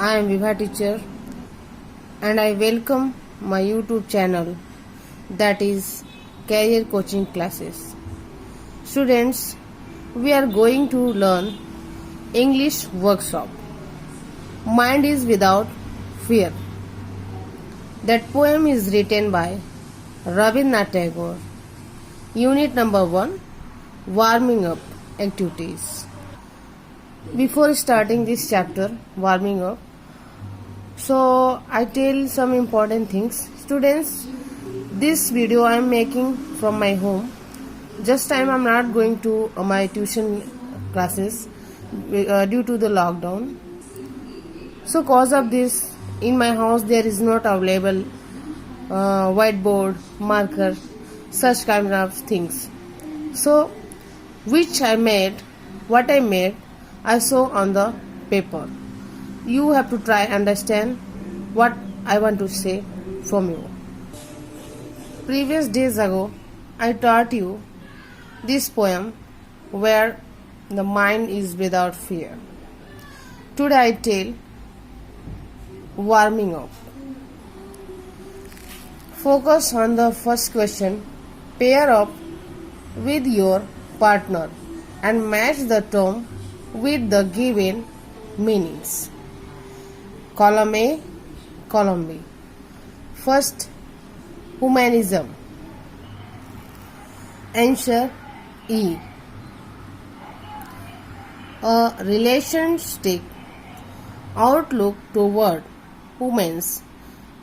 I am Vibha teacher and I welcome my YouTube channel, that is Career Coaching Classes. Students, we are going to learn English workshop. Mind is without fear. That poem is written by Rabindranath Tagore. Unit number 1, warming up activities. Before starting this chapter, warming up, so I tell some important things. Students, this video I am making from my home. Just time I am not going to my tuition classes due to the lockdown. So cause of this, in my house there is not available whiteboard, marker, such kind of things. So which I made, what I made, I saw on the paper. You have to try understand what I want to say from you. Previous days ago, I taught you this poem where the mind is without fear. Today I tell warming up. Focus on the first question. Pair up with your partner and match the term with the given meanings. Column A, column B. First, humanism. Answer E. A relationship outlook toward humans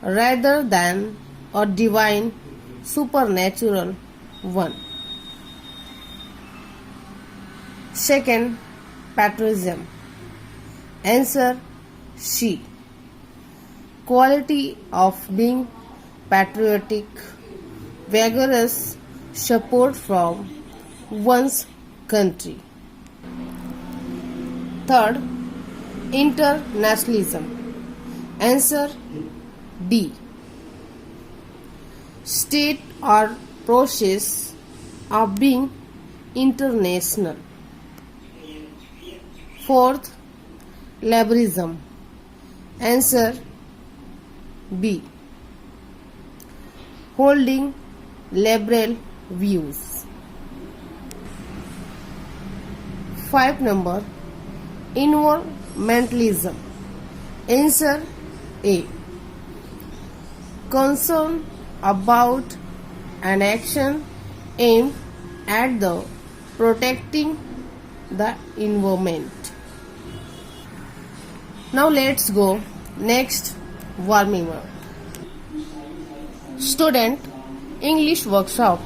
rather than a divine supernatural one. Second, patriotism. Answer C. Quality of being patriotic, vigorous support from one's country. Third, internationalism. Answer D. State or process of being international. Fourth, liberalism. Answer B. Holding liberal views. 5 number, environmentalism. Answer A. Concern about an action aimed at the protecting the environment. Now let's go next, warming up. Student, English workshop,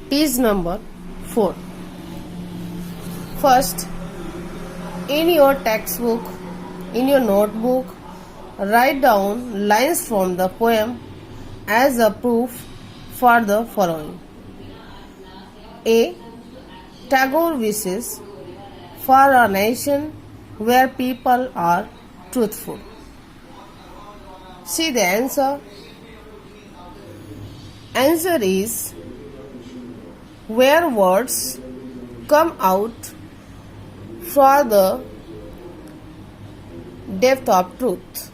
page number 4. First, in your textbook, in your notebook, write down lines from the poem as a proof for the following. A. Tagore wishes for a nation where people are truthful. See the answer. Answer is where words come out for the depth of truth.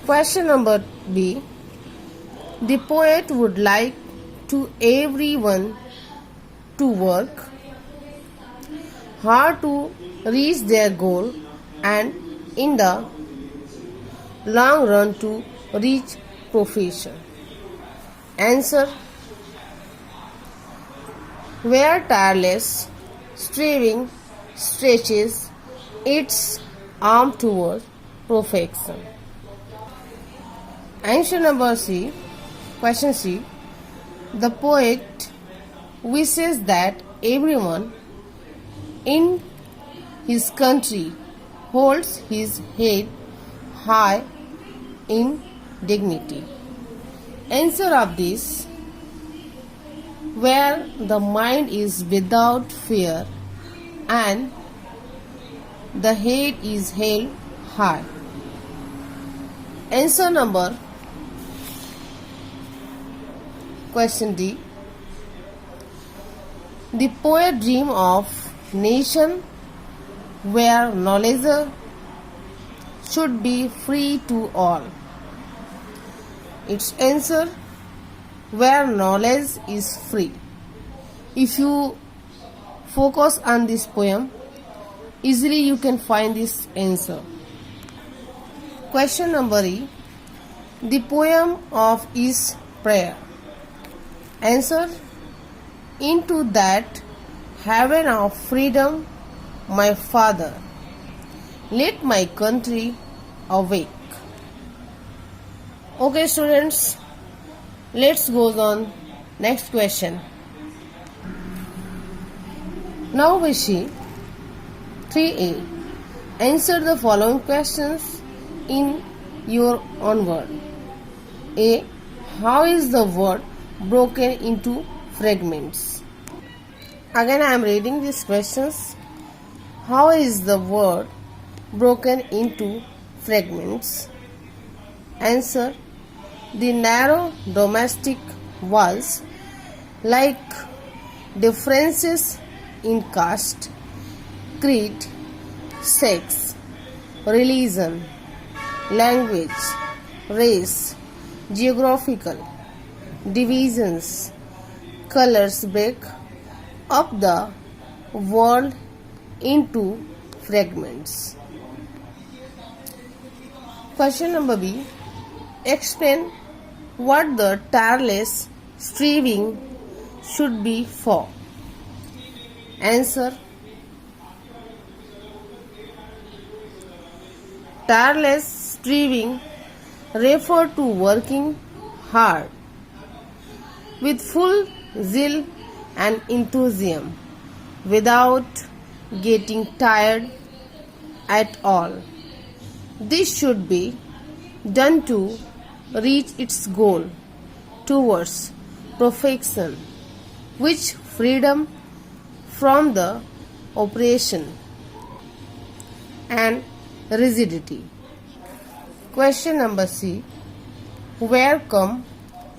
Question number B. The poet would like to everyone to work hard to reach their goal and in the long run to reach perfection. Answer. Where tireless striving stretches its arm toward perfection. Answer number C. Question C. The poet wishes that everyone in his country holds his head high in dignity. Answer of this, where the mind is without fear and the head is held high. Answer number question D. The poet dream of nation where knowledge should be free to all? Its answer, where knowledge is free. If you focus on this poem, easily you can find this answer. Question number E. The poem of is prayer. Answer, into that heaven of freedom, my Father, let my country awake. Okay students, let's go on next question. Now we see 3A. Answer the following questions in your own word. A. How is the word broken into fragments? Again I am reading these questions. How is the word broken into fragments? Answer, the narrow domestic walls, like differences in caste, creed, sex, religion, language, race, geographical divisions, colors break up the world into fragments. Question number B. Explain what the tireless striving should be for. Answer, tireless striving refer to working hard with full zeal and enthusiasm without getting tired at all. This should be done to reach its goal towards perfection, which freedom from the oppression and rigidity. Question number C. Where come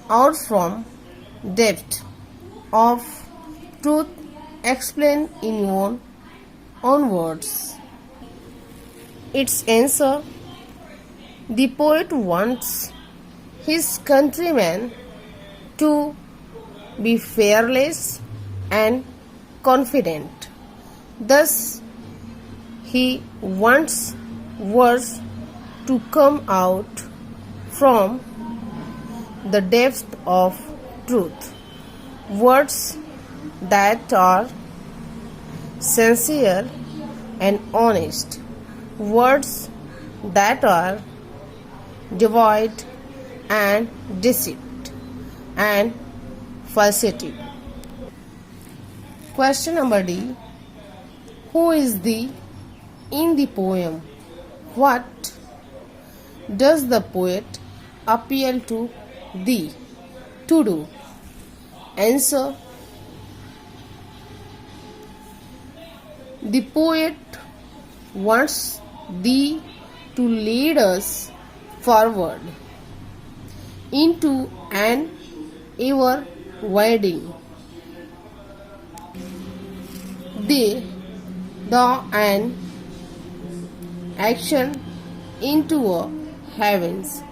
out from depth of truth, explain in your own words. Its answer, the poet wants his countrymen to be fearless and confident. Thus, he wants words to come out from the depth of truth, words that are sincere and honest, words that are devoid and deceit and falsity. Question number D. Who is the in the poem? What does the poet appeal to thee to do? Answer, the poet wants thee to lead us forward into an ever widening the and action into a heavens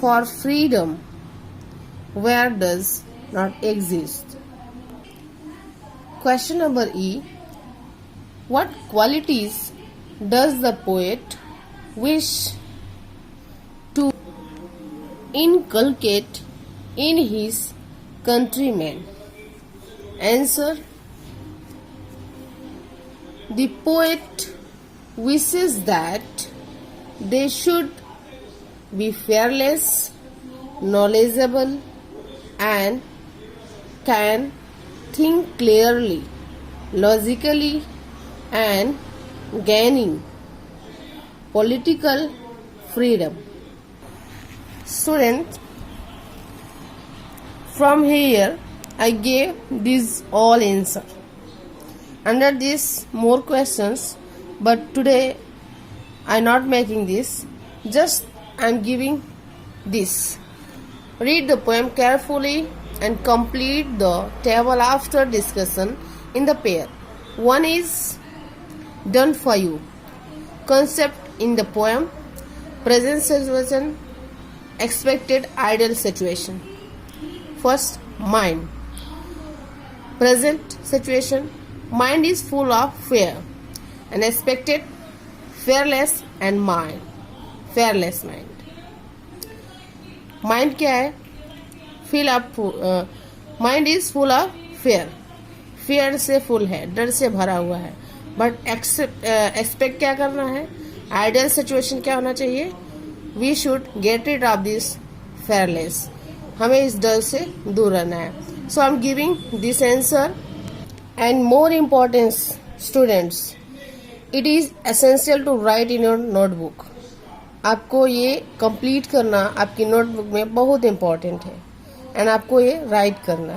for freedom where does not exist. Question number E. What qualities does the poet wish to inculcate in his countrymen? Answer, the poet wishes that they should be fearless, knowledgeable, and can think clearly, logically, and gaining political freedom. Students, from here I gave these all answer. Under this more questions, but today I not making this, just I am giving this. Read the poem carefully and complete the table after discussion in the pair. One is done for you. Concept in the poem. present situation, expected ideal situation. First, mind. Present situation, mind is full of fear, and expected, fearless and mind, fearless mind. Mind क्या है? Mind is full of fair, fair से full है, डर से भरा हुआ है. But expect क्या करना है? आइडियल सिचुएशन क्या होना चाहिए? We should get rid of this fearless, हमें इस डर से दूर रहना है. So I am giving this answer. And more importance students, it is essential to write in your notebook. आपको ये कंप्लीट करना आपकी नोटबुक में बहुत इम्पोर्टेंट है, एंड आपको ये राइट करना है.